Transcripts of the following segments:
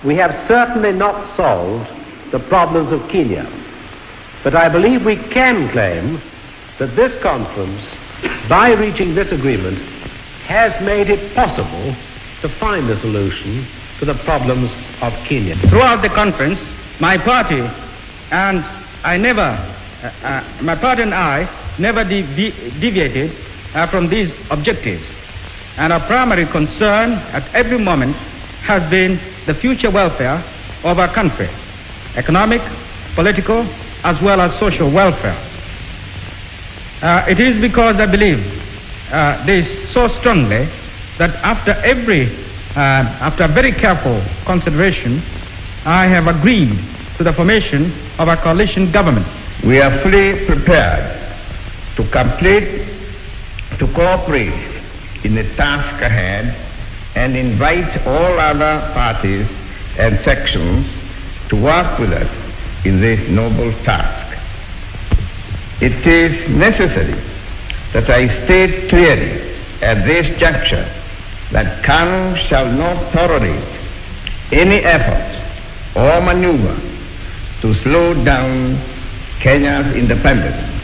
we have certainly not solved the problems of Kenya. But I believe we can claim that this conference, by reaching this agreement, has made it possible to find a solution to the problems of Kenya. Throughout the conference, my party and I never deviated from these objectives. And our primary concern at every moment has been the future welfare of our country, economic, political, as well as social welfare. It is because I believe this so strongly that after very careful consideration, I have agreed to the formation of a coalition government. We are fully prepared to cooperate in the task ahead and invite all other parties and sections to work with us in this noble task. It is necessary that I state clearly at this juncture that KANU shall not tolerate any effort or maneuver to slow down Kenya's independence.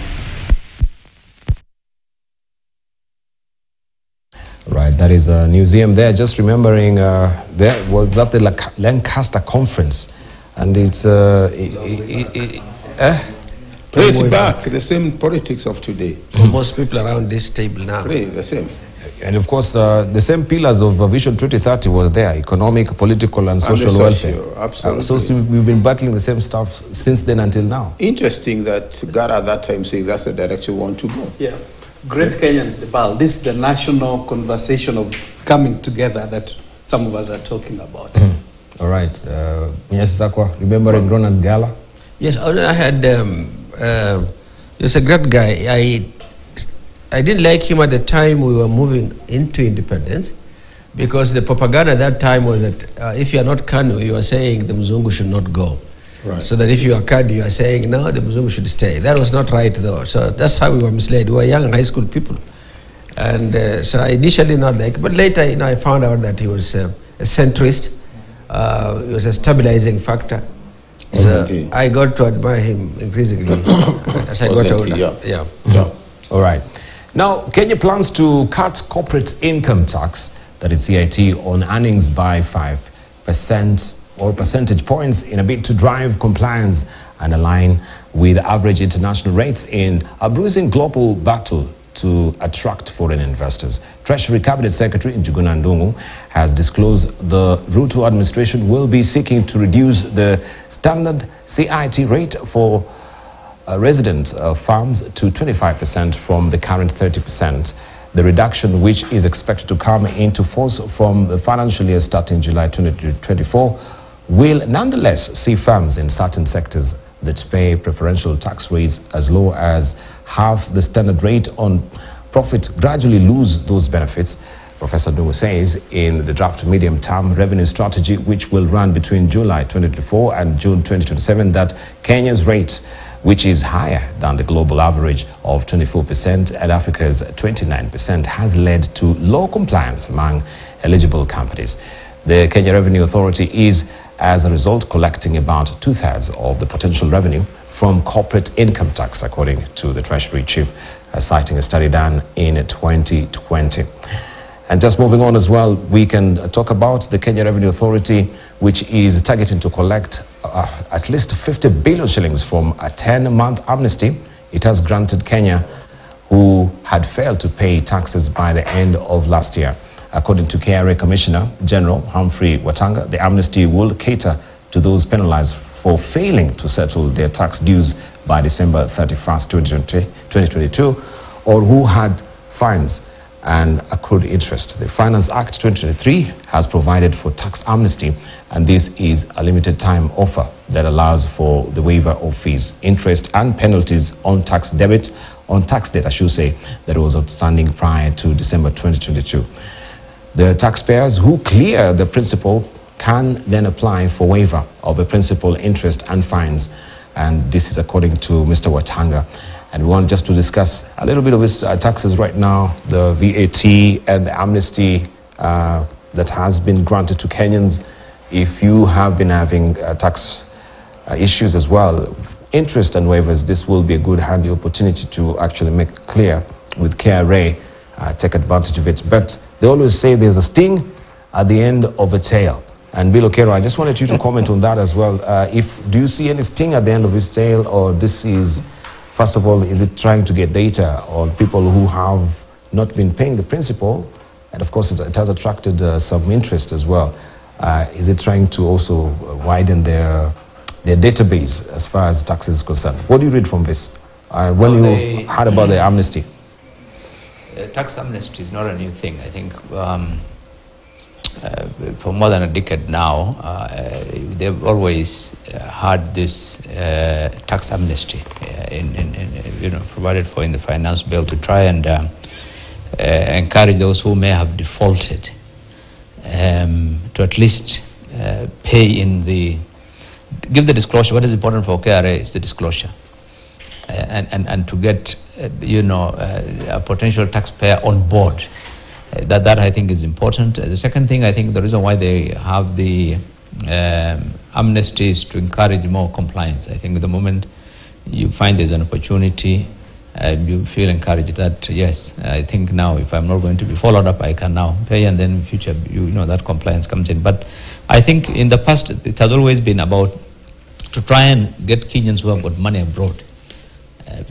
Right, that is a museum there. Just remembering, there was at the Lancaster conference, and it's Pretty back, the same politics of today. For most people around this table now. Pretty the same. And of course, the same pillars of Vision 2030 was there: economic, political, and social welfare. Absolutely. So we've been battling the same stuff since then until now. Interesting that God at that time saying that's the direction we want to go. Yeah. Great Kenyans, Nepal. This is the national conversation of coming together that some of us are talking about. All right. Sakwa, remembering Ronald Gala? Yes, I had, he was a great guy. I didn't like him at the time we were moving into independence, because the propaganda at that time was that if you are not KANU, you are saying the Mzungu should not go. Right. So that if you are KANU, you are saying, no, the Mzungu should stay. That was not right, though. So that's how we were misled. We were young high school people. And so I initially not like, but later, I found out that he was a centrist. He was a stabilizing factor. So I got to admire him increasingly as I got older. Yeah. All right. Now, Kenya plans to cut corporate income tax, that is CIT, on earnings by 5% or percentage points in a bid to drive compliance and align with average international rates in a bruising global battle to attract foreign investors. Treasury Cabinet Secretary Njuguna Ndung'u has disclosed the Ruto administration will be seeking to reduce the standard CIT rate for resident farms to 25% from the current 30%. The reduction, which is expected to come into force from the financial year starting July 2024, will nonetheless see farms in certain sectors that pay preferential tax rates as low as half the standard rate on profit gradually lose those benefits. Professor Ndung'u says in the draft medium-term revenue strategy, which will run between July 2024 and June 2027, that Kenya's rate, which is higher than the global average of 24% and Africa's 29%, has led to low compliance among eligible companies. The Kenya Revenue Authority is, as a result, collecting about 2/3 of the potential revenue from corporate income tax, according to the Treasury Chief, citing a study done in 2020. And just moving on as well, we can talk about the Kenya Revenue Authority, which is targeting to collect at least 50 billion shillings from a 10-month amnesty it has granted Kenya, who had failed to pay taxes by the end of last year. According to KRA Commissioner General Humphrey Watanga, the amnesty will cater to those penalized for failing to settle their tax dues by December 31st, 2022, or who had fines and accrued interest. The Finance Act 2023 has provided for tax amnesty, and this is a limited time offer that allows for the waiver of fees, interest and penalties on tax debt, I should say, that was outstanding prior to December 2022. The taxpayers who clear the principal can then apply for waiver of the principal, interest and fines, and this is according to Mr. Watanga. And we want just to discuss a little bit of his taxes right now, the VAT and the amnesty that has been granted to Kenyans. if you have been having tax issues as well, interest and waivers, this will be a good handy opportunity to actually make clear with KRA, take advantage of it. But they always say there's a sting at the end of a tail. And Bill Okero, I just wanted you to comment on that as well. Do you see any sting at the end of his tail, or this is, first of all, is it trying to get data on people who have not been paying the principal? And of course, it has attracted some interest as well. Is it trying to also widen their database as far as tax is concerned? What do you read from this? When you heard about the amnesty? Tax amnesty is not a new thing. I think for more than a decade now, they've always had this tax amnesty provided for in the finance bill to try and encourage those who may have defaulted to at least pay in give the disclosure. What is important for KRA is the disclosure, and to get a potential taxpayer on board. That I think is important. The second thing, I think the reason why they have the amnesty is to encourage more compliance. I think at the moment you find there's an opportunity, you feel encouraged that yes, I think now if I'm not going to be followed up, I can now pay, and then in future that compliance comes in. But I think in the past it has always been about to try and get Kenyans who have got money abroad,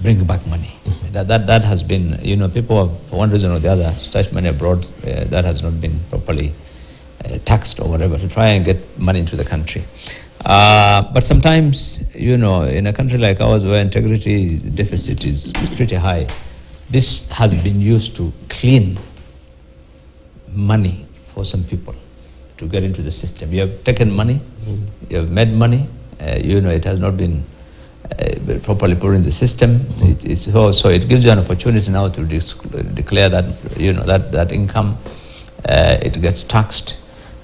bring back money. That has been, people have, for one reason or the other, stashed money abroad that has not been properly taxed or whatever, to try and get money into the country. But sometimes, in a country like ours where integrity deficit is pretty high, this has been used to clean money for some people to get into the system. You have taken money, you have made money, it has not been properly put in the system. So it gives you an opportunity now to declare that that income, it gets taxed,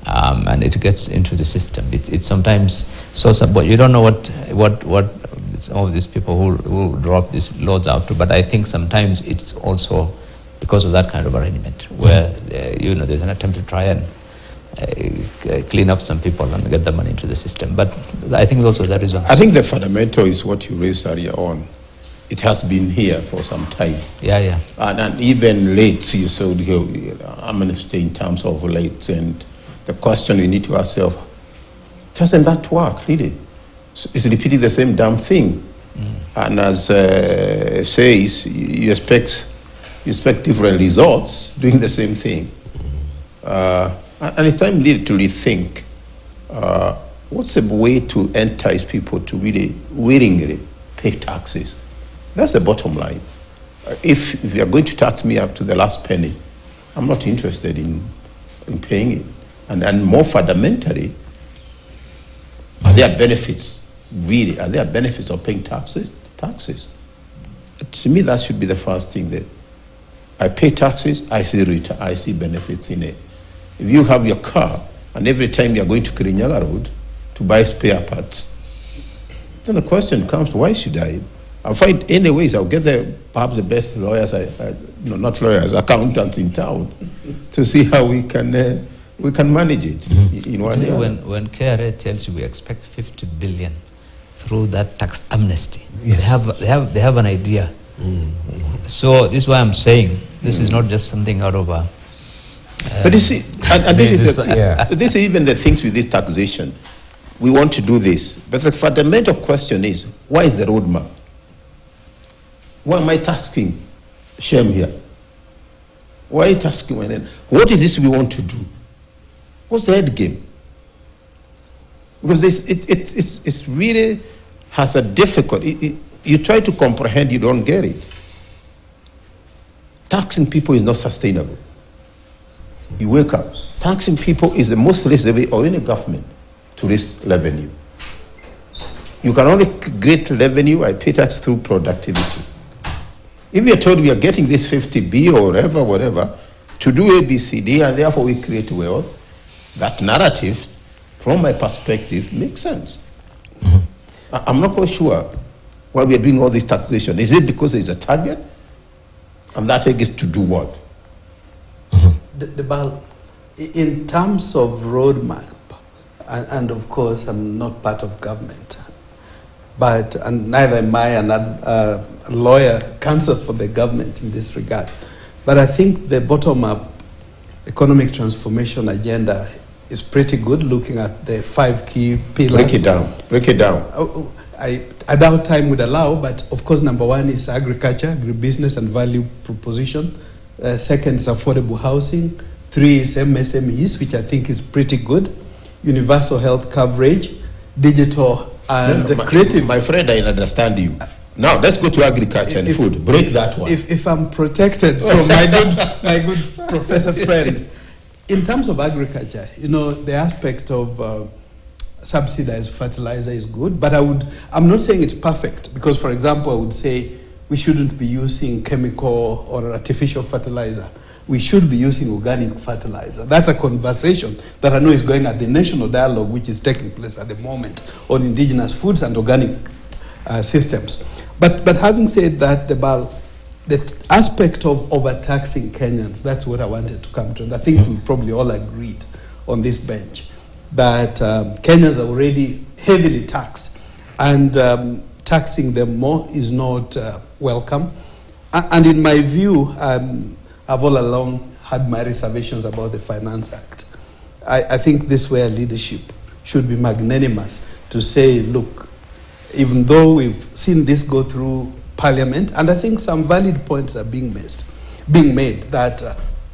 and it gets into the system. It's sometimes but you don't know what some of these people who drop these loads out to. But I think sometimes it's also because of that kind of arrangement where there's an attempt to try and clean up some people and get the money into the system. But I think also that is. I think the fundamental is what you raised earlier on. It has been here for some time. Yeah. And even late, you saw amnesty in terms of late. And the question we need to ask ourselves, doesn't that work, really? So it's repeating the same damn thing. And as says, you expect different results doing the same thing. And it's time really to rethink what's a way to entice people to really willingly pay taxes. That's the bottom line. If you are going to tax me up to the last penny, I'm not interested in paying it. And more fundamentally, are there benefits, really? Are there benefits of paying taxes? To me, that should be the first thing. That I pay taxes, I see benefits in it. If you have your car, and every time you're going to Kirinyaga Road to buy spare parts, then the question comes, why should I? I'll find any ways. I'll get perhaps the best lawyers, not lawyers, accountants in town, to see how we can manage it. When KRA tells you we expect 50 billion through that tax amnesty, yes, they have an idea. So this is why I'm saying this is not just something out of a. But you see, and this is even the things with this taxation. We want to do this, but the fundamental question is, why is the roadmap? Why am I taxing Shem here? Why are you taxing my name? What is this we want to do? What's the end game? Because it's really has a difficult. You try to comprehend, you don't get it. Taxing people is not sustainable. You wake up. Taxing people is the most risky way of any government to raise revenue. You can only get revenue, I pay tax through productivity. If we are told we are getting this 50B or whatever, to do A, B, C, D, and therefore we create wealth, that narrative, from my perspective, makes sense. I'm not quite sure why we are doing all this taxation. Is it because there's a target? And that target is to do what? In terms of roadmap, and of course I'm not part of government. And neither am I a lawyer, counsel for the government in this regard. But I think the bottom-up economic transformation agenda is pretty good, looking at the 5 key pillars. Break it down. I doubt time would allow, but of course, number 1 is agriculture, agribusiness and value proposition. Second is affordable housing. 3 is MSMEs, which I think is pretty good. Universal health coverage, digital and creative. My friend, I understand you. Now, let's go to agriculture and food. Break that one. If I'm protected from my good professor friend, in terms of agriculture, the aspect of subsidized fertilizer is good, but I'm not saying it's perfect, because, for example, I would say we shouldn't be using chemical or artificial fertilizer. We should be using organic fertilizer. That's a conversation that I know is going at the national dialogue, which is taking place at the moment on indigenous foods and organic systems. But having said that, the aspect of overtaxing Kenyans, that's what I wanted to come to. And I think we probably all agreed on this bench that Kenyans are already heavily taxed, and taxing them more is not welcome. And in my view, I've all along had my reservations about the Finance Act. I think this where leadership should be magnanimous to say, look, even though we've seen this go through Parliament, and I think some valid points are being made that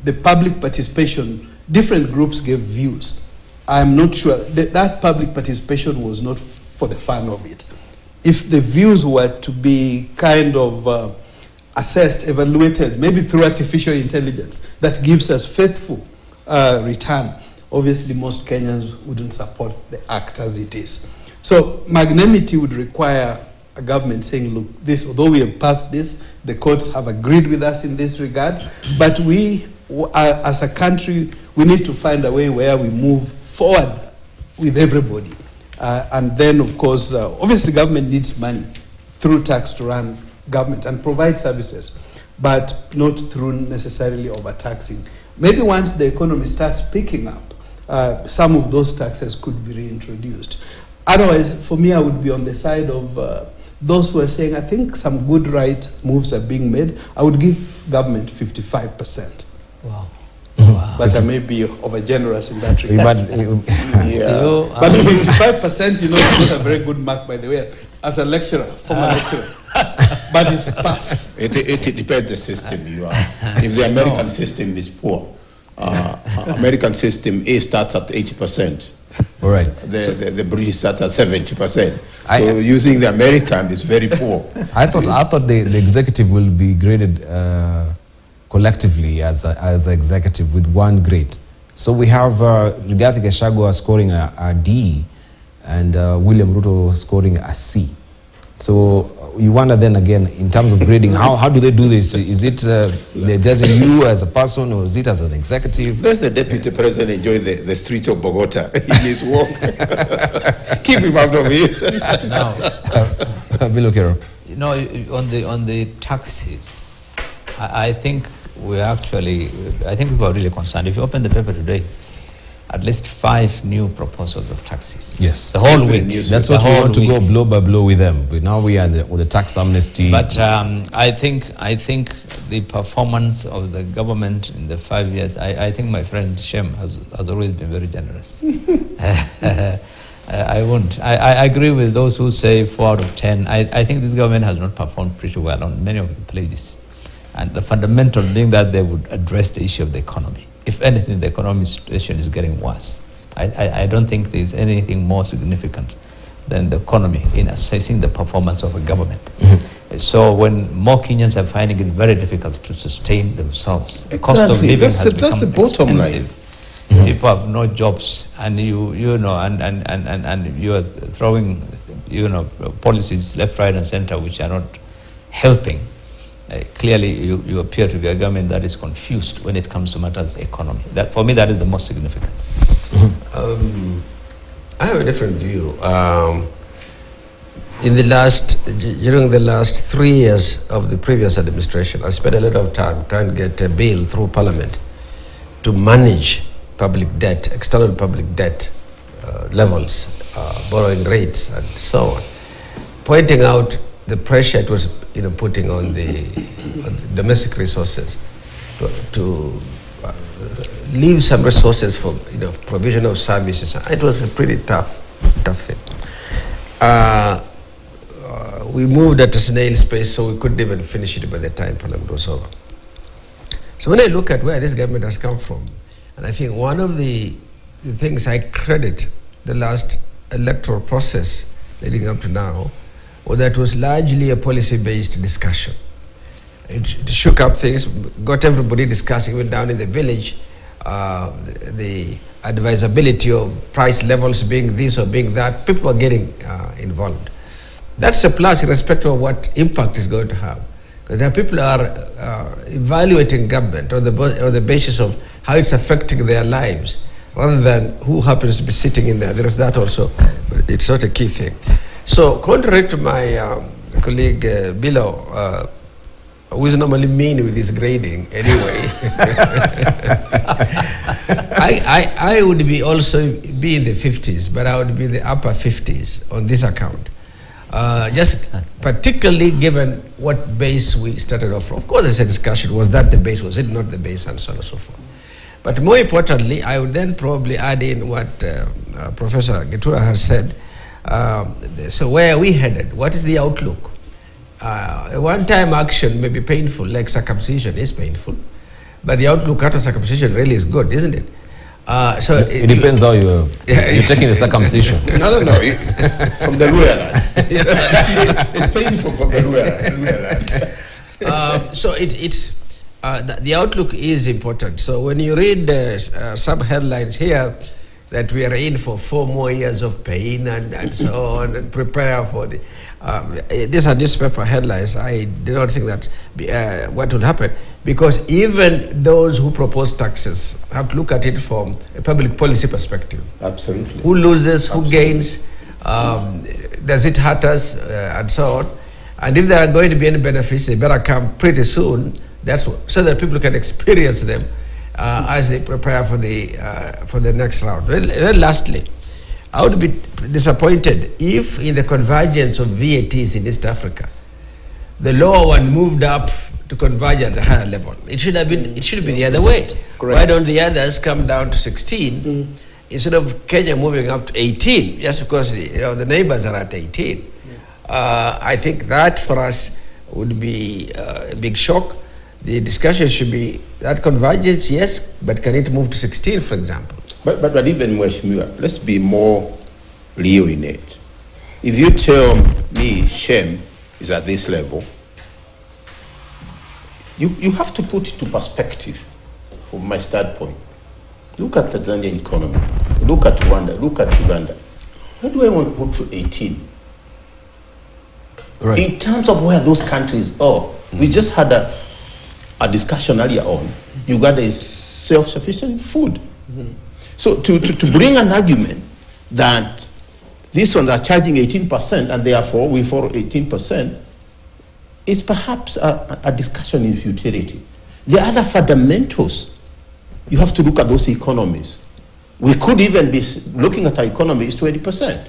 the public participation, different groups gave views. I'm not sure that public participation was not for the fun of it. If the views were to be kind of assessed, evaluated, maybe through artificial intelligence, that gives us faithful return, obviously most Kenyans wouldn't support the act as it is. So magnanimity would require a government saying, look, although we have passed this, the courts have agreed with us in this regard, but we, as a country, we need to find a way where we move forward with everybody. And then, of course, obviously government needs money through tax to run government and provide services, but not through necessarily overtaxing. Maybe once the economy starts picking up, some of those taxes could be reintroduced. Otherwise, for me, I would be on the side of those who are saying, I think some good right moves are being made. I would give government 55%. Wow. But I may be over-generous in that regard. Yeah. But 55%, is not a very good mark, by the way, as a lecturer, former lecturer. But it's pass. It depends the system you are. If the American system is poor, American system A starts at 80%. All right. The British starts at 70%. So using the American is very poor. I thought the executive will be graded collectively as executive with 1 grade. So we have Rigathi Gachagua scoring a D and William Ruto scoring a C. So you wonder then again, in terms of grading, how do they do this? Is it they're judging you as a person, or is it as an executive? Let the deputy president enjoy the streets of Bogota in his walk. Keep him out of it. Now, on the taxes, I think people are really concerned. If you open the paper today, at least 5 new proposals of taxes. Yes. The whole week. That's what we want to go blow by blow with them. But now we are with the tax amnesty. But I think the performance of the government in the 5 years, I think my friend Shem has always been very generous. I agree with those who say 4 out of 10. I think this government has not performed pretty well on many of the pledges. And the fundamental being that they would address the issue of the economy. If anything, the economic situation is getting worse. I don't think there's anything more significant than the economy in assessing the performance of a government. Mm-hmm. So when more Kenyans are finding it very difficult to sustain themselves, the cost of living has become expensive. Mm-hmm. People have no jobs, and you are throwing policies left, right, and center which are not helping. Clearly, you appear to be a government that is confused when it comes to matters economy. That, for me, that is the most significant. Mm-hmm. I have a different view. During the last 3 years of the previous administration, I spent a lot of time trying to get a bill through Parliament to manage public debt, external public debt, levels, borrowing rates, and so on, pointing out the pressure it was putting on the domestic resources to leave some resources for provision of services. It was a pretty tough thing. We moved at a snail's pace, so we couldn't even finish it by the time Parliament was over. So when I look at where this government has come from, and I think one of the things I credit the last electoral process leading up to now was that it was largely a policy-based discussion. It shook up things, got everybody discussing, even down in the village, the advisability of price levels being this or being that. People are getting involved. That's a plus irrespective of what impact it's going to have. Because now people are evaluating government on the basis of how it's affecting their lives, rather than who happens to be sitting in there. There is that also, but it's not a key thing. So, contrary to my colleague Bilo, who is normally mean with his grading anyway, I would also be in the 50s, but I would be in the upper 50s on this account. Just particularly given what base we started off from. Of course, there's a discussion, was that the base, was it not the base, and so on and so forth. But more importantly, I would then probably add in what Professor Getura has said. So where are we headed? What is the outlook? A one-time action may be painful, like circumcision is painful, but the outlook after circumcision really is good, isn't it? So it depends how you're taking the circumcision. No. From the rural land. It's painful from the rural land. So the outlook is important. So when you read sub-headlines here, that we are in for 4 more years of pain and so on, and prepare for the... these are newspaper headlines. I do not think that what will happen, because even those who propose taxes have to look at it from a public policy perspective. Absolutely. Who loses, who gains, does it hurt us, and so on. And if there are going to be any benefits, they better come pretty soon. So that people can experience them as they prepare for the next round. Well, lastly, I would be disappointed if in the convergence of VATs in East Africa, the lower one moved up to converge at a higher level. It should have been. It should be the other way. Correct. Why don't the others come down to 16 instead of Kenya moving up to 18? Just because the neighbors are at 18. I think that for us would be a big shock. The discussion should be that convergence, yes, but can it move to 16, for example? But even Mheshimiwa, let's be more real in it. If you tell me shame is at this level, you have to put it to perspective from my standpoint. Look at the Tanzanian economy. Look at Rwanda. Look at Uganda. Where do I want to put to 18? Right. In terms of where those countries are, we just had a discussion earlier on. Uganda is self-sufficient in food. So to bring an argument that these ones are charging 18% and therefore we follow 18% is perhaps a discussion in futility. The other fundamentals, you have to look at those economies. We could even be looking at our economy is 20%.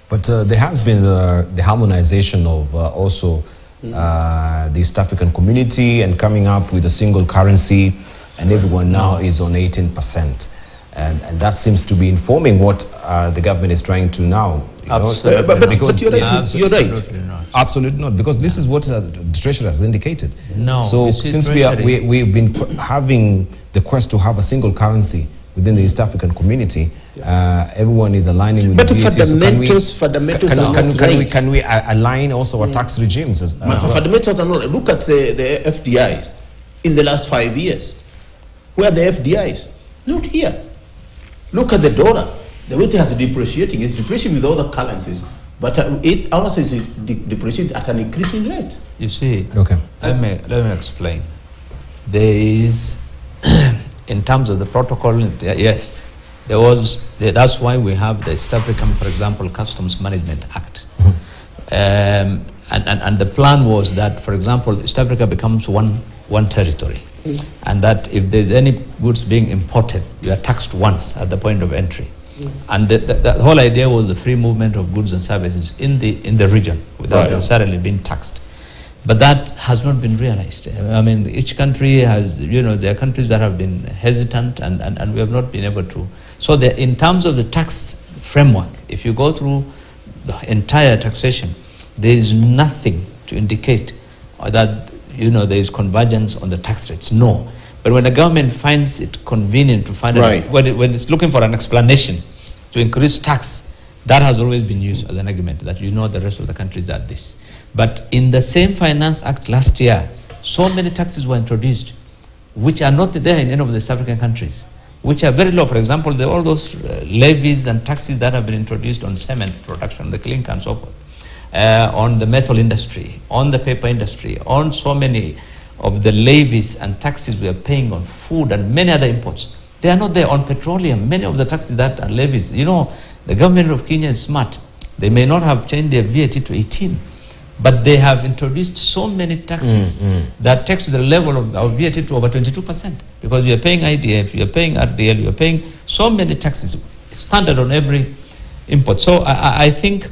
But there has been the harmonization of also the East African community and coming up with a single currency, and everyone now is on 18%. And that seems to be informing what the government is trying to now. But you're right. You're right. Absolutely not, because this is what the Treasury has indicated. No. So since we've been having the quest to have a single currency within the East African community, everyone is aligning with but the VAT. Can we align also our tax regimes as well? Fundamentals are not. Look at the FDIs in the last 5 years. Where are the FDIs? Not here. Look at the dollar. The way it has depreciating. It's depreciating with other currencies, but ours is depreciating at an increasing rate. You see, okay. Let me explain. There is, in terms of the protocol, yes, there was. That's why we have the East African, for example, Customs Management Act, and the plan was that, for example, East Africa becomes one territory. And that if there's any goods being imported, you are taxed once at the point of entry. And the whole idea was the free movement of goods and services in the region without necessarily being taxed. But that has not been realized. I mean, each country has, there are countries that have been hesitant and we have not been able to. So in terms of the tax framework, if you go through the entire taxation, there is nothing to indicate that, there is convergence on the tax rates. No. But when the government finds it convenient to find when it's looking for an explanation to increase tax, that has always been used as an argument that the rest of the countries are this. But in the same Finance Act last year, so many taxes were introduced which are not there in any of the East African countries, which are very low. For example, all those levies and taxes that have been introduced on cement production, the clinker and so forth, on the metal industry, on the paper industry, on so many of the levies and taxes we are paying on food and many other imports. They are not there. On petroleum, many of the taxes that are levies. The government of Kenya is smart. They may not have changed their VAT to 18, but they have introduced so many taxes that takes the level of our VAT to over 22%, because we are paying IDF, we are paying RDL, we are paying so many taxes, standard on every import. So I think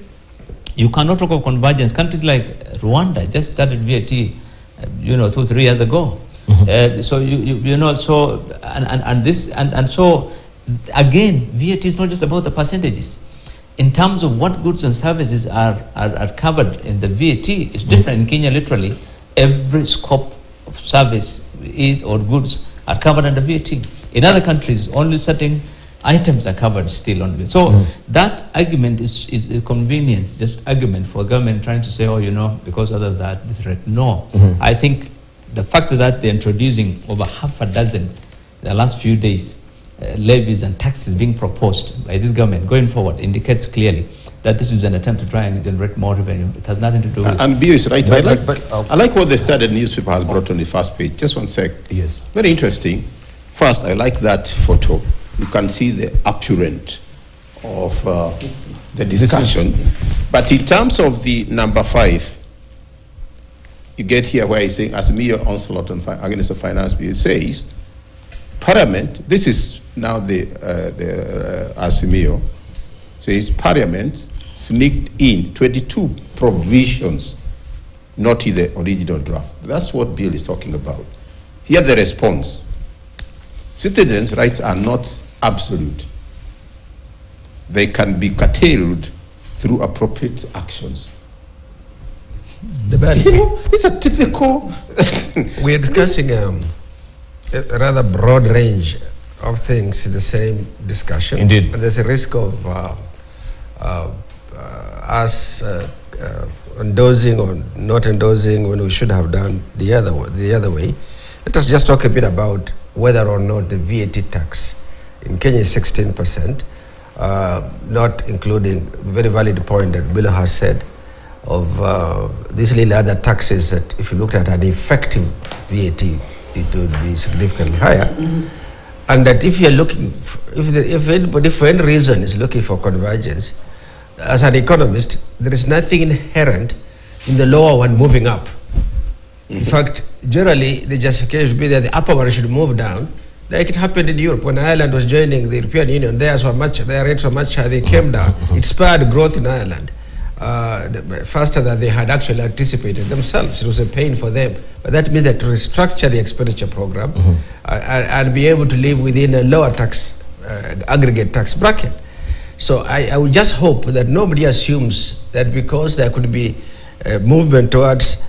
you cannot talk of convergence. Countries like Rwanda just started VAT, 2-3 years ago. So again, VAT is not just about the percentages. In terms of what goods and services are covered in the VAT, it's different. In Kenya, literally, every scope of service or goods are covered under VAT. In other countries, only certain items are covered still on VAT. So that argument is a convenience, just argument for government trying to say, because others are at this rate. No. I think the fact that they're introducing over half a dozen in the last few days levies and taxes being proposed by this government going forward indicates clearly that this is an attempt to try and generate more revenue. It has nothing to do with... And Bio is right. I like what the Standard newspaper has brought on the first page. Just one sec. Yes. Very interesting. First, I like that photo. You can see the apparent of the discussion. But in terms of the number 5, you get here where he's saying, as mere onslaught against the finance bill, it says, Parliament, this is now the Asimio, says Parliament sneaked in 22 provisions not in the original draft. That's what Bill is talking about. Here the response. Citizens' rights are not absolute. They can be curtailed through appropriate actions. It's a typical... We are discussing a rather broad range of things in the same discussion. Indeed. And there's a risk of us endorsing or not endorsing when we should have done the other way. Let us just talk a bit about whether or not the VAT tax in Kenya is 16%, not including the very valid point that Bilo has said of these little other taxes that if you looked at an effective VAT, it would be significantly higher. And that if you're looking, if anybody for any reason is looking for convergence, as an economist, there is nothing inherent in the lower one moving up. In fact, generally, the justification would be that the upper one should move down, like it happened in Europe when Ireland was joining the European Union. Their rates were much higher, they came down. It spurred growth in Ireland faster than they had actually anticipated themselves. It was a pain for them. But that means that to restructure the expenditure program and be able to live within a lower tax, aggregate tax bracket. So I would just hope that nobody assumes that because there could be a movement towards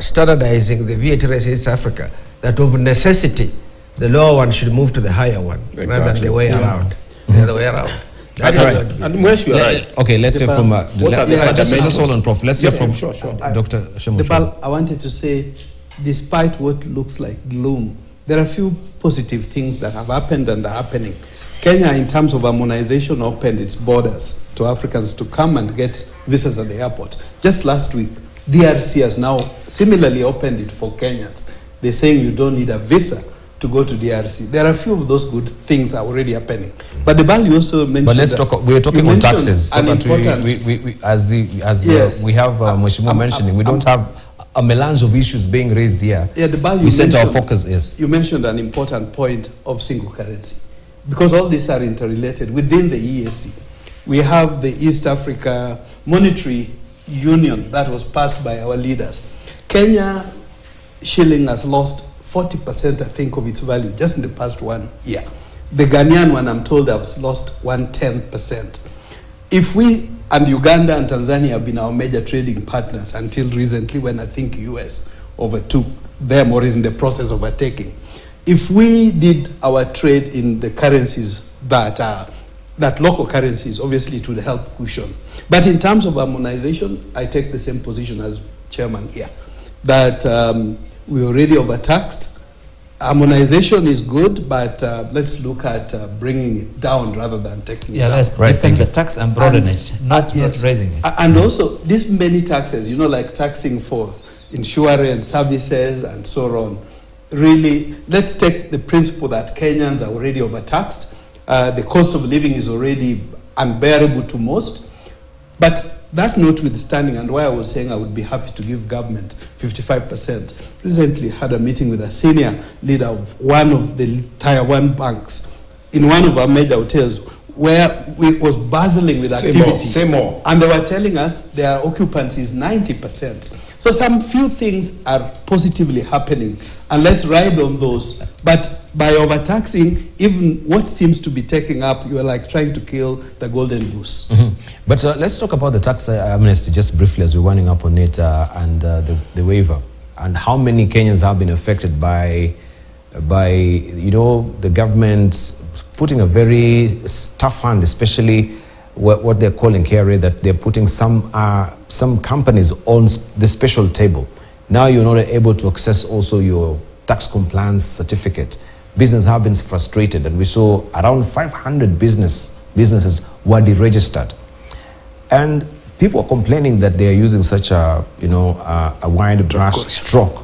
standardizing the VAT rates in East Africa, that of necessity the lower one should move to the higher one, rather than the way around. The other way around. That's right. And where you are right. Okay, let's hear from... just hold on, Prof. Let's hear from Dr. Shemusho. I wanted to say, despite what looks like gloom, there are a few positive things that have happened and are happening. Kenya, in terms of harmonization, opened its borders to Africans to come and get visas at the airport. Just last week, DRC has now similarly opened it for Kenyans. They're saying you don't need a visa to go to DRC. There are a few of those good things are already happening. But the value also mentioned... But let's talk, we're talking on taxes. So that we have Mheshimiwa mentioning, we don't have a melange of issues being raised here. Yeah, the value we set our focus is... You mentioned an important point of single currency. because all these are interrelated within the EAC. We have the East Africa Monetary Union that was passed by our leaders. Kenya shilling has lost 40%, I think, of its value just in the past 1 year. The Ghanaian one, I'm told, has lost 110%. If we and Uganda and Tanzania have been our major trading partners until recently, when I think US overtook them or is in the process of overtaking. If we did our trade in the currencies that local currencies, obviously it would help cushion. But in terms of harmonization, I take the same position as chairman here, that we're already overtaxed. Harmonization is good, but let's look at bringing it down rather than taking it up. That's right. The tax and broaden it, not raising it. And also, these many taxes, like taxing for insurance, services, and so on. Really, let's take the principle that Kenyans are already overtaxed. The cost of living is already unbearable to most. But that notwithstanding, and why I was saying I would be happy to give government 55%, recently had a meeting with a senior leader of one of the Tier 1 banks in one of our major hotels where it was bustling with activity. Say more. And they were telling us their occupancy is 90%. So some few things are positively happening, and let's ride on those. But by overtaxing, even what seems to be taking up, you are like trying to kill the golden goose. Mm-hmm. But let's talk about the tax amnesty just briefly as we're winding up on it and the waiver. And how many Kenyans have been affected by the government putting a very tough hand, especially what they're calling KRA, that they're putting some companies on the special table. Now you're not able to access also your tax compliance certificate. Businesses have been frustrated, and we saw around 500 businesses were deregistered. And people are complaining that they are using such a wide brush stroke.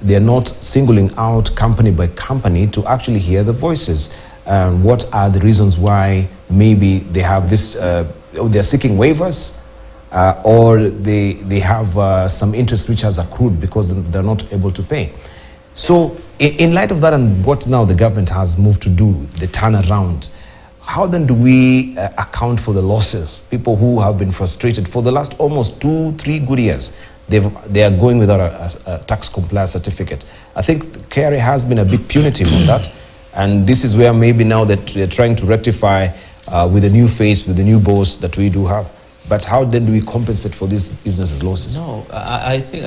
They are not singling out company by company to actually hear the voices. And what are the reasons why maybe they have this, they're seeking waivers, or they have some interest which has accrued because they're not able to pay. So in light of that and what now the government has moved to do, the turnaround, how then do we account for the losses? People who have been frustrated for the last almost 2-3 good years, they are going without a tax compliance certificate. I think KRA has been a bit punitive on that. And this is where maybe now that they're trying to rectify with a new face, with the new boss that we do have. But how then do we compensate for these businesses' losses? No, I think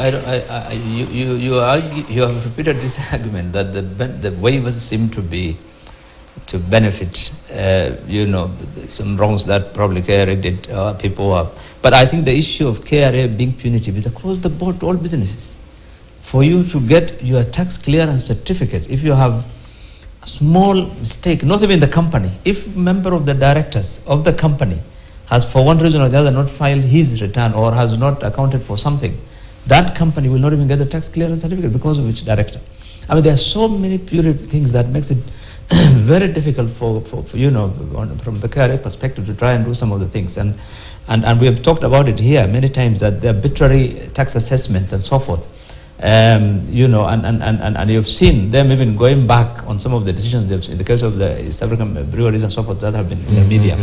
you have repeated this argument that the waivers seem to be to benefit some wrongs that probably KRA did people have. But I think the issue of KRA being punitive is across the board to all businesses. For you to get your tax clearance certificate, if you have small mistake, not even the company, if a member of the directors of the company has for one reason or the other not filed his return or has not accounted for something, that company will not even get the tax clearance certificate because of its director. I mean, there are so many punitive things that makes it very difficult for from the KRA perspective to try and do some of the things. And we have talked about it here many times, that the arbitrary tax assessments and so forth. And you've seen them even going back on some of the decisions they've seen in the case of the East African breweries and so forth that have been in the media.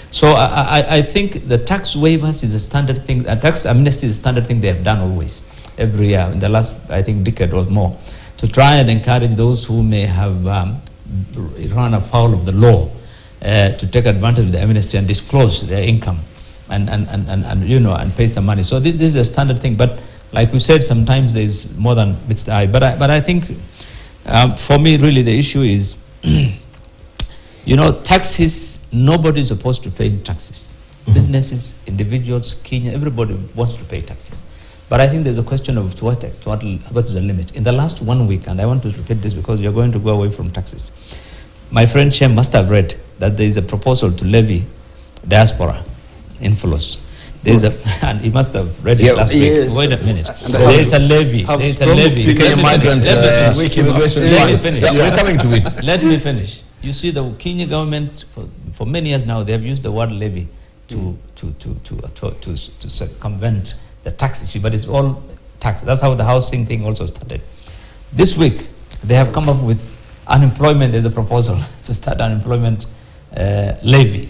So I think the tax waivers is a standard thing, tax amnesty is a standard thing they have done always, every year, in the last, I think, decade or more, to try and encourage those who may have run afoul of the law to take advantage of the amnesty and disclose their income and pay some money. So this is a standard thing, but like we said, sometimes there is more than meets the eye. But I think for me, really, the issue is, taxes, nobody is supposed to pay taxes. Businesses, individuals, Kenya, everybody wants to pay taxes. But I think there's a question of what is the limit. In the last 1 week, and I want to repeat this because you're going to go away from taxes, my friend Shem must have read that there is a proposal to levy diaspora inflows. And he must have read it last week. Wait a minute. There is a levy. There is a levy. We're coming to it. Let me finish. You see, the Kenya government, for many years now, they have used the word levy to circumvent the tax issue, but it's all tax. That's how the housing thing also started. This week, they have come up with unemployment, there's a proposal to start unemployment levy.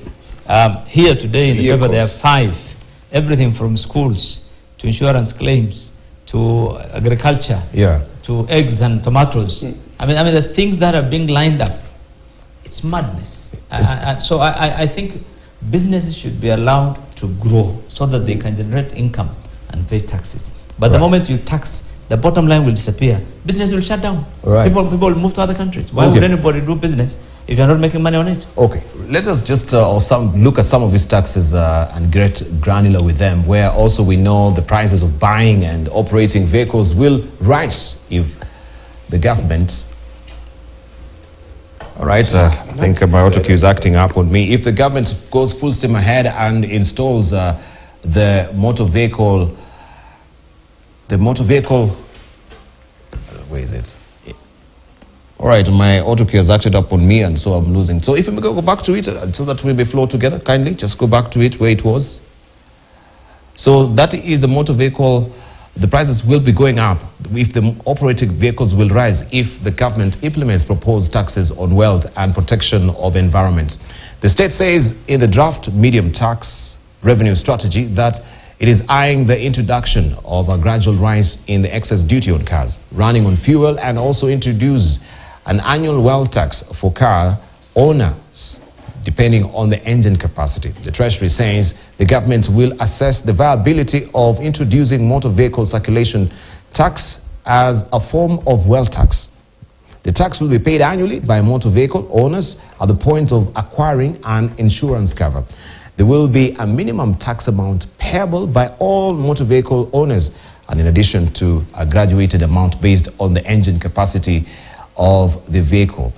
Here today in the paper there are 5, everything from schools to insurance claims to agriculture, to eggs and tomatoes. I mean the things that are being lined up, it's madness. So I think businesses should be allowed to grow so that they can generate income and pay taxes. But the moment you tax, the bottom line will disappear. Business will shut down. People will move to other countries. Why would anybody do business if you're not making money on it? Okay, let us just look at some of these taxes and get granular with them, where also we know the prices of buying and operating vehicles will rise if the government... All right, I think my auto cue is acting up on me. If the government goes full steam ahead and installs the motor vehicle, where is it? All right, my auto cue has acted up on me, and so I'm losing. So if we go back to it, so that we may flow together, kindly just go back to it where it was. So that is the motor vehicle. The prices will be going up if the operating vehicles will rise if the government implements proposed taxes on wealth and protection of environment. The state says in the draft medium tax revenue strategy that it is eyeing the introduction of a gradual rise in the excess duty on cars running on fuel, and also introduce an annual wealth tax for car owners depending on the engine capacity. The Treasury says the government will assess the viability of introducing motor vehicle circulation tax as a form of wealth tax. The tax will be paid annually by motor vehicle owners at the point of acquiring an insurance cover. There will be a minimum tax amount payable by all motor vehicle owners, and in addition to a graduated amount based on the engine capacity of the vehicle.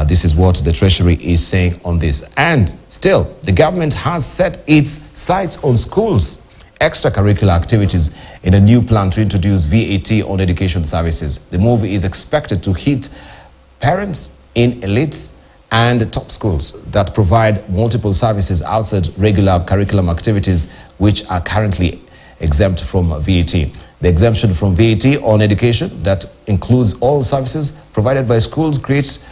This is what the Treasury is saying on this. And still, the government has set its sights on schools, extracurricular activities in a new plan to introduce VAT on education services. The move is expected to hit parents in elites and top schools that provide multiple services outside regular curriculum activities, which are currently exempt from VAT. The exemption from VAT on education that includes all services provided by schools creates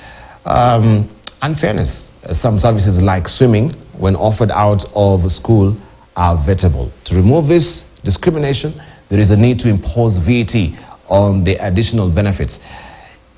unfairness. Some services like swimming, when offered out of school, are vettable. To remove this discrimination, there is a need to impose VAT on the additional benefits.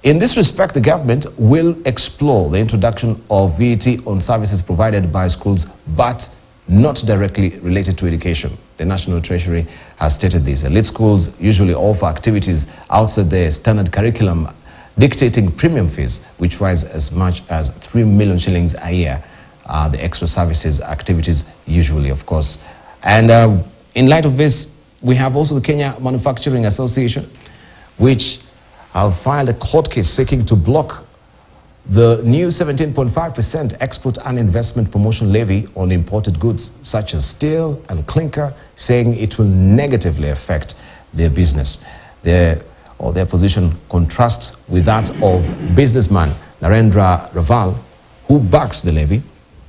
In this respect, the government will explore the introduction of VAT on services provided by schools, but not directly related to education. The National Treasury has stated this. Elite schools usually offer activities outside their standard curriculum, dictating premium fees, which rise as much as 3 million shillings a year. The extra services activities usually, of course. And in light of this, we have also the Kenya Manufacturing Association, which have filed a court case seeking to block the new 17.5% export and investment promotion levy on imported goods such as steel and clinker, saying it will negatively affect their business. Their position contrasts with that of businessman Narendra Raval, who backs the levy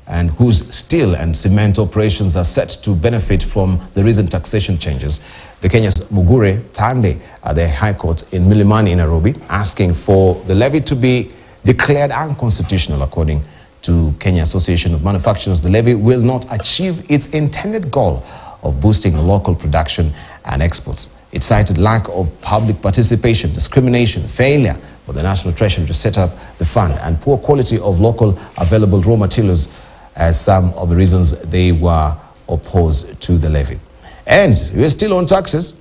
and whose steel and cement operations are set to benefit from the recent taxation changes. The Kenya's Mugure Tande at the High Court in Milimani in Nairobi, asking for the levy to be declared unconstitutional. According to Kenya Association of Manufacturers, the levy will not achieve its intended goal of boosting local production and exports. It cited lack of public participation, discrimination, failure for the National Treasury to set up the fund, and poor quality of local available raw materials as some of the reasons they were opposed to the levy. And we're still on taxes.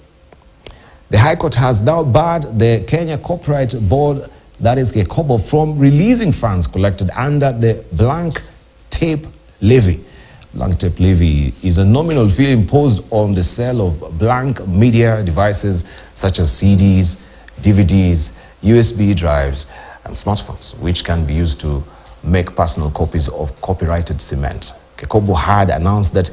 The High Court has now barred the Kenya Copyright Board, that is KECOBO, from releasing funds collected under the blank tape levy. Blank tape levy is a nominal fee imposed on the sale of blank media devices such as CDs, DVDs, USB drives, and smartphones, which can be used to make personal copies of copyrighted cement. KECOBO had announced that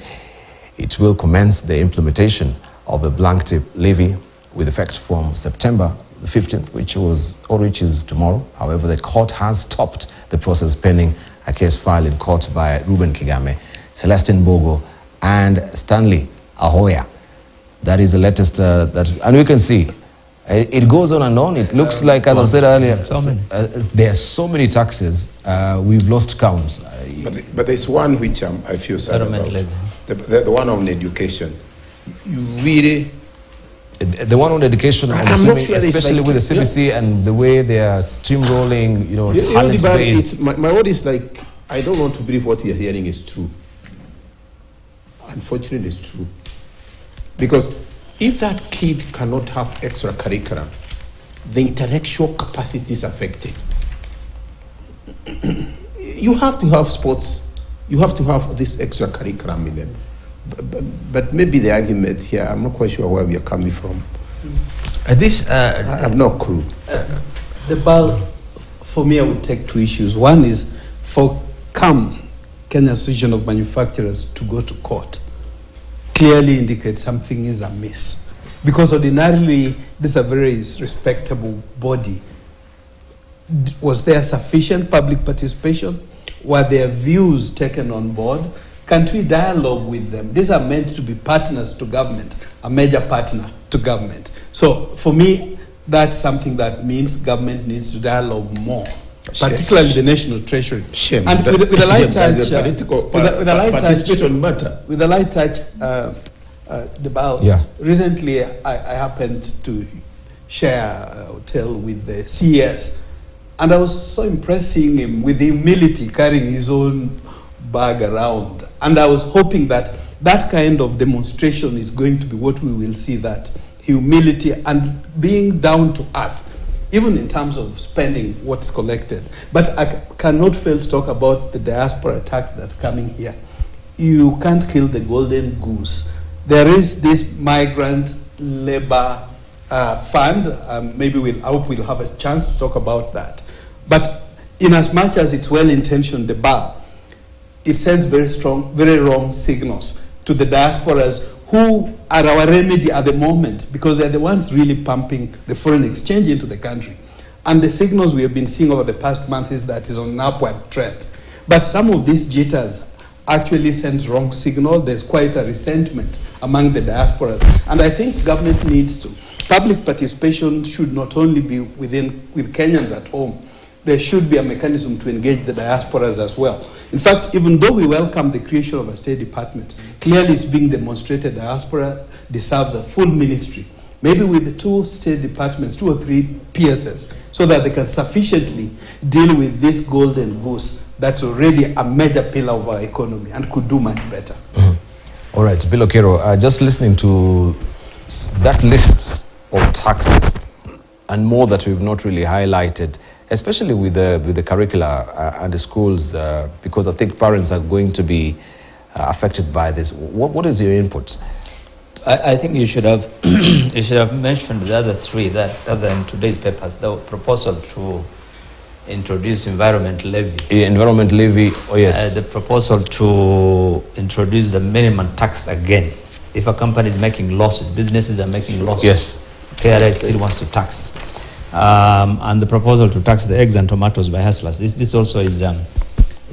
it will commence the implementation of the blank tape levy with effect from September the 15th, which is tomorrow. However, the court has stopped the process pending a case filed in court by Ruben Kigame, Celestine Bogo, and Stanley Ahoya. That is the latest, and we can see It goes on and on. It looks like, as I said earlier, there are so many taxes. We've lost count. But there's one which I feel sad about. The one on education. You really... The one on education, I'm assuming, sure especially like, with the CBC and the way they are steamrolling, talent-based. My word is like, I don't want to believe what you're hearing is true. Unfortunately, it's true. Because if that kid cannot have extracurricular, the intellectual capacity is affected. You have to have sports. You have to have this extracurricular in them. But maybe the argument here, I'm not quite sure where we are coming from. I have no clue. The bill, for me, I would take two issues. One is for Kenya Association of Manufacturers to go to court, clearly indicates something is amiss. Because ordinarily, this is a very respectable body. Was there sufficient public participation? Were their views taken on board? Can't we dialogue with them? These are meant to be partners to government, a major partner to government. So for me, that's something that means government needs to dialogue more, particularly the National Treasury. And with a light touch, with a light touch, recently I happened to share a hotel with the CES, and I was so impressed seeing him with humility carrying his own bag around, and I was hoping that that kind of demonstration is going to be what we will see, that humility and being down to earth, even in terms of spending what's collected. But I cannot fail to talk about the diaspora tax that's coming here. You can't kill the golden goose. There is this migrant labor fund. Maybe I hope we'll have a chance to talk about that. But in as much as it's well-intentioned, the bar, it sends very strong, very wrong signals to the diasporas who are our remedy at the moment, because they're the ones really pumping the foreign exchange into the country. And the signals we have been seeing over the past month is that it's on an upward trend. But some of these jitters actually sends wrong signal. There's quite a resentment among the diasporas. And I think government needs to. Public participation should not only be with Kenyans at home. There should be a mechanism to engage the diasporas as well. In fact, even though we welcome the creation of a State Department, clearly it's being demonstrated diaspora deserves a full ministry, maybe with the 2 State Departments, 2 or 3 PSS, so that they can sufficiently deal with this golden goose that's already a major pillar of our economy and could do much better. All right, Bill Okero, just listening to that list of taxes and more that we've not really highlighted, especially with the curricula and the schools, because I think parents are going to be affected by this. What is your input? I think you should have you should have mentioned the other 3 that other in today's papers. The proposal to introduce environment levy. Environment levy. Oh yes. The proposal to introduce the minimum tax again. If a company is making losses, businesses are making losses. Yes. KRA still wants to tax. And the proposal to tax the eggs and tomatoes by hustlers. This also is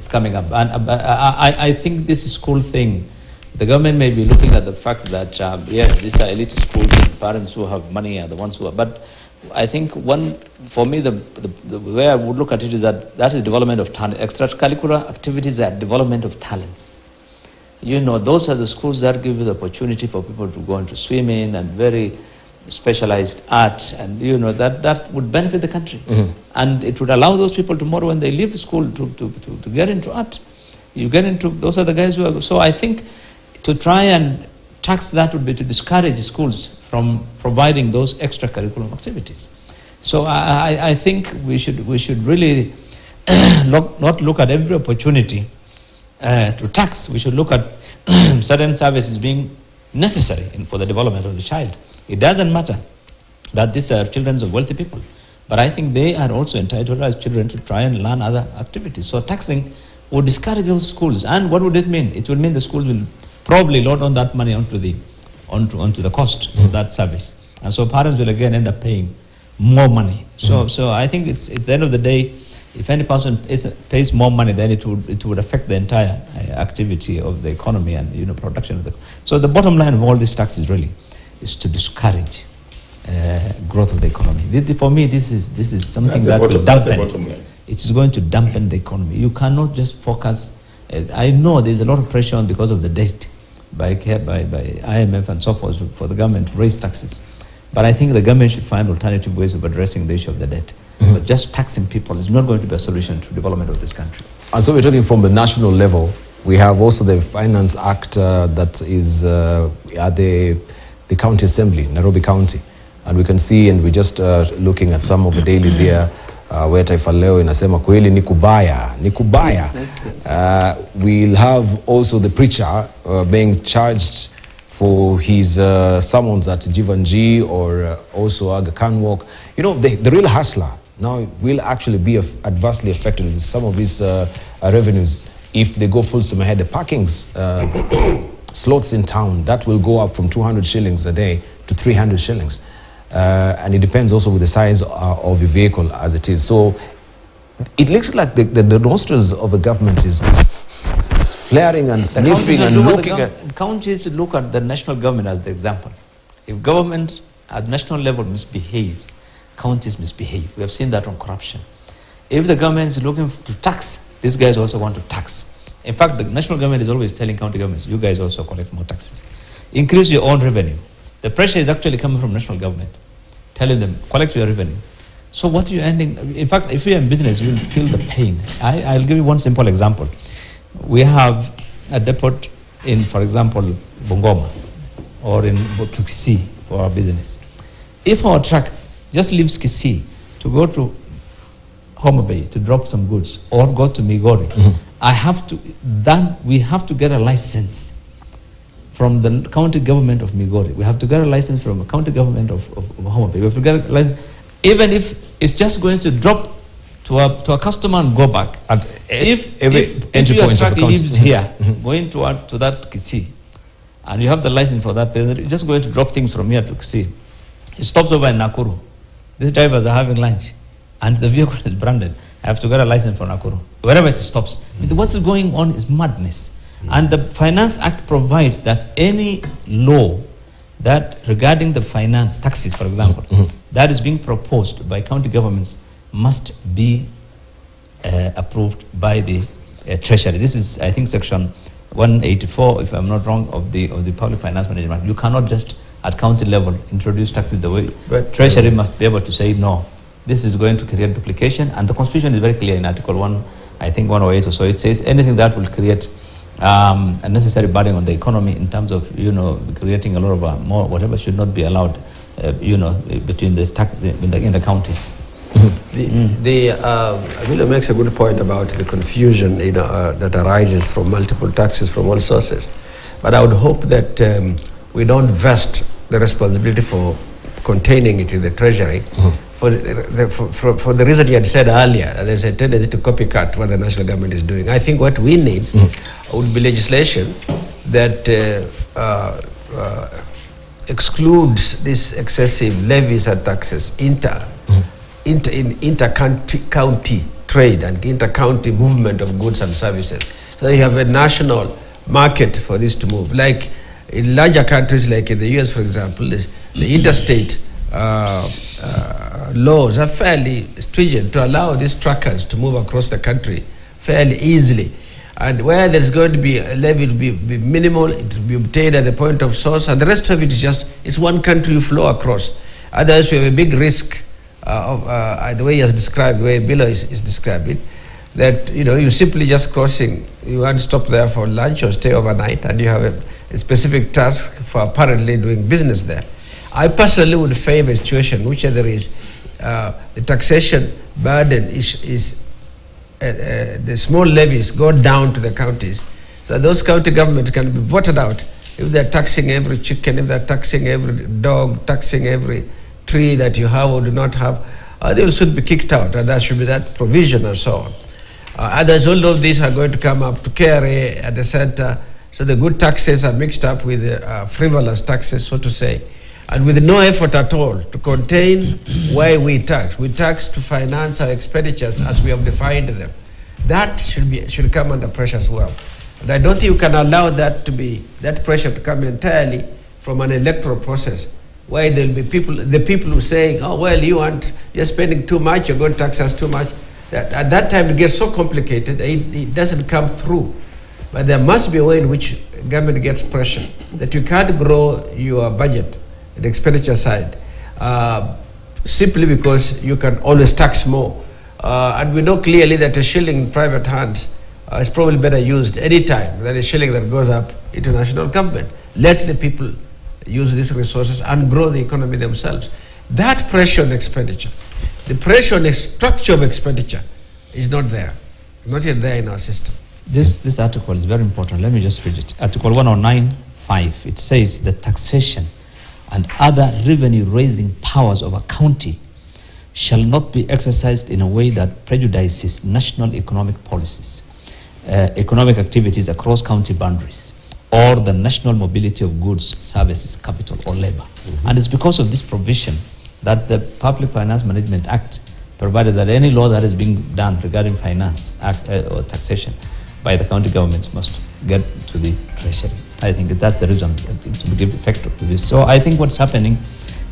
coming up. And I think this school thing, the government may be looking at the fact that, yes, these are elite schools and parents who have money are the ones who are, but I think for me, the way I would look at it is that is development of talent. Extracurricular activities are development of talents. Those are the schools that give you the opportunity for people to go into swimming and very specialized arts, and that would benefit the country. And it would allow those people tomorrow when they leave school to get into art. You get into, those are the guys who are, so I think to try and tax that would be to discourage schools from providing those extracurricular activities. So I think we should really not look at every opportunity to tax. We should look at certain services being necessary for the development of the child. It doesn't matter that these are children of wealthy people, but I think they are also entitled as children to try and learn other activities. So taxing would discourage those schools. And what would it mean? It would mean the schools will probably load on that money onto the cost of that service. And so parents will again end up paying more money. So I think it's, at the end of the day, if any person pays more money, then it would affect the entire activity of the economy and production of the. So the bottom line of all these taxes really is to discourage growth of the economy. For me, this is something that will dampen. It's going to dampen the economy. You cannot just focus. I know there's a lot of pressure on because of the debt by IMF and so forth for the government to raise taxes. But I think the government should find alternative ways of addressing the issue of the debt. But just taxing people is not going to be a solution to development of this country. And so we're talking from the national level. We have also the Finance Act that is at the County Assembly, Nairobi County. And we can see, and we're just looking at some of the dailies here, where Taifa Leo inasema kweli ni kubaya, ni kubaya. We'll have also the preacher being charged for his summons at Jivanji or also Aga Khan Walk. You know, the real hustler now will actually be adversely affected with some of these revenues if they go full steam ahead. The parkings slots in town, that will go up from 200 shillings a day to 300 shillings. And it depends also with the size of the vehicle as it is. So it looks like the nostrils of the government is flaring and sniffing and looking at... Counties look at the national government as the example. If government at national level misbehaves, counties misbehave. We have seen that on corruption. If the government is looking to tax, these guys also want to tax. In fact, the national government is always telling county governments, you guys also collect more taxes. Increase your own revenue. The pressure is actually coming from national government, telling them, collect your revenue. So what you're ending, in fact, if you're in business, you'll feel the pain. I'll give you one simple example. We have a depot in, for example, Bungoma or in Kisii for our business. If our truck just leaves Kisii to go to Homa Bay to drop some goods or go to Migori, we have to get a license from the county government of Migori. We have to get a license from the county government of Homa Bay. We have to get a license, even if it's just going to drop to a customer and go back. If your truck leaves here, going to that Kisii, and you have the license for that, you're just going to drop things from here to Kisii. It stops over in Nakuru. These drivers are having lunch, and the vehicle is branded. I have to get a license for Nakuru. Wherever it stops. What's going on is madness. And the Finance Act provides that any law that regarding the finance, taxes for example, that is being proposed by county governments must be approved by the Treasury. This is, I think, section 184, if I'm not wrong, of the Public Finance Management Act. You cannot just at county level introduce taxes the way. But Treasury must be able to say no. This is going to create duplication, and the Constitution is very clear in Article 1, I think 108 or so. It says anything that will create a necessary burden on the economy in terms of, creating a lot of more whatever should not be allowed, between in the counties. Abilo makes a good point about the confusion that arises from multiple taxes from all sources. But I would hope that we don't vest the responsibility for containing it in the Treasury. For the reason you had said earlier, there's a tendency to copycat what the national government is doing. I think what we need would be legislation that excludes these excessive levies and taxes in inter-county trade and inter-county movement of goods and services. So you have a national market for this to move. Like in larger countries, like in the US, for example, the interstate laws are fairly stringent to allow these truckers to move across the country fairly easily. And where there's going to be a levy, it will be minimal, it will be obtained at the point of source, and the rest of it is just, it's one country you flow across. Otherwise, we have a big risk of the way he has described, the way Bilo is describing, that you simply just crossing, you want to stop there for lunch or stay overnight, and you have a specific task for apparently doing business there. I personally would favor a situation which there is the taxation burden is the small levies go down to the counties, so those county governments can be voted out. If they're taxing every chicken, if they're taxing every dog, taxing every tree that you have or do not have, they will soon be kicked out, and there should be that provision and so on. Others, all of these are going to come up to KRA at the center, so the good taxes are mixed up with the frivolous taxes, so to say, and with no effort at all to contain why we tax. We tax to finance our expenditures as we have defined them. That should come under pressure as well. And I don't think you can allow that pressure to come entirely from an electoral process. why there will be the people who are saying, oh, well, you're spending too much, you're going to tax us too much. At that time, it gets so complicated, it doesn't come through. But there must be a way in which government gets pressure, that you can't grow your budget, the expenditure side, simply because you can always tax more. And we know clearly that a shilling in private hands is probably better used any time than a shilling that goes up into national government. Let the people use these resources and grow the economy themselves. That pressure on expenditure, the pressure on the structure of expenditure is not there, not yet there in our system. This article is very important. Let me just read it. Article 109(5), it says that taxation and other revenue-raising powers of a county shall not be exercised in a way that prejudices national economic policies, economic activities across county boundaries, or the national mobility of goods, services, capital, or labor. And it's because of this provision that the Public Finance Management Act provided that any law that is being done regarding finance or taxation by the county governments must get to the treasury. I think that's the reason to give effect to this. So I think what's happening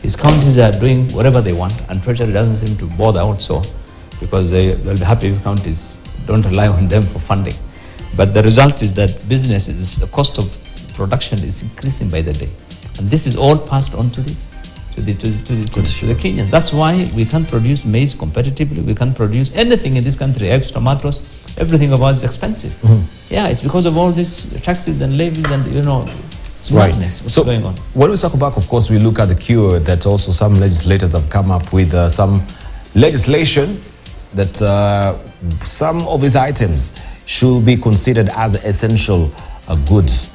is counties are doing whatever they want, and treasury doesn't seem to bother also, because they'll be happy if counties don't rely on them for funding. But the result is that businesses, the cost of production is increasing by the day, and this is all passed on to the Kenyans. That's why we can't produce maize competitively. We can't produce anything in this country, eggs, tomatoes. Everything of us is expensive. Yeah, it's because of all these taxes and levies and smartness. What's going on? When we circle back, of course, we look at the cure that also some legislators have come up with some legislation that some of these items should be considered as essential goods.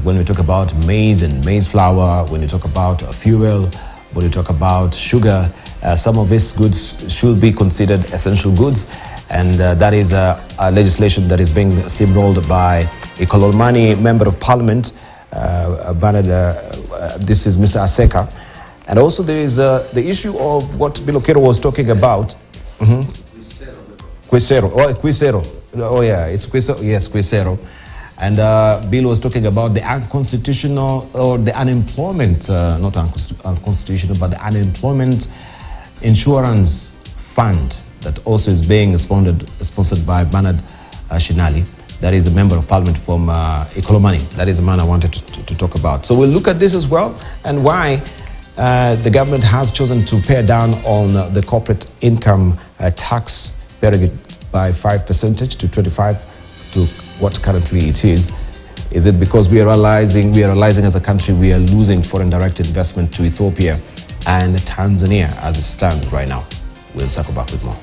When we talk about maize and maize flour, when you talk about fuel, when you talk about sugar, some of these goods should be considered essential goods. And that is a legislation that is being steamrolled by a Kolomani member of parliament, this is Mr. Aseka. And also there is the issue of what Bilokero was talking about. Quisero. Oh yeah, it's Quisero. Yes, Quisero. And Bill was talking about the unconstitutional or the unemployment, not unconstitutional, but the unemployment insurance fund that also is being sponsored by Bernard Shinali. That is a member of parliament from Ikolomani. That is the man I wanted to talk about. So we'll look at this as well, and why the government has chosen to pare down on the corporate income tax, paring it by 5% to 25% to what currently it is. Is it because we are realizing as a country we are losing foreign direct investment to Ethiopia and Tanzania as it stands right now? We'll circle back with more.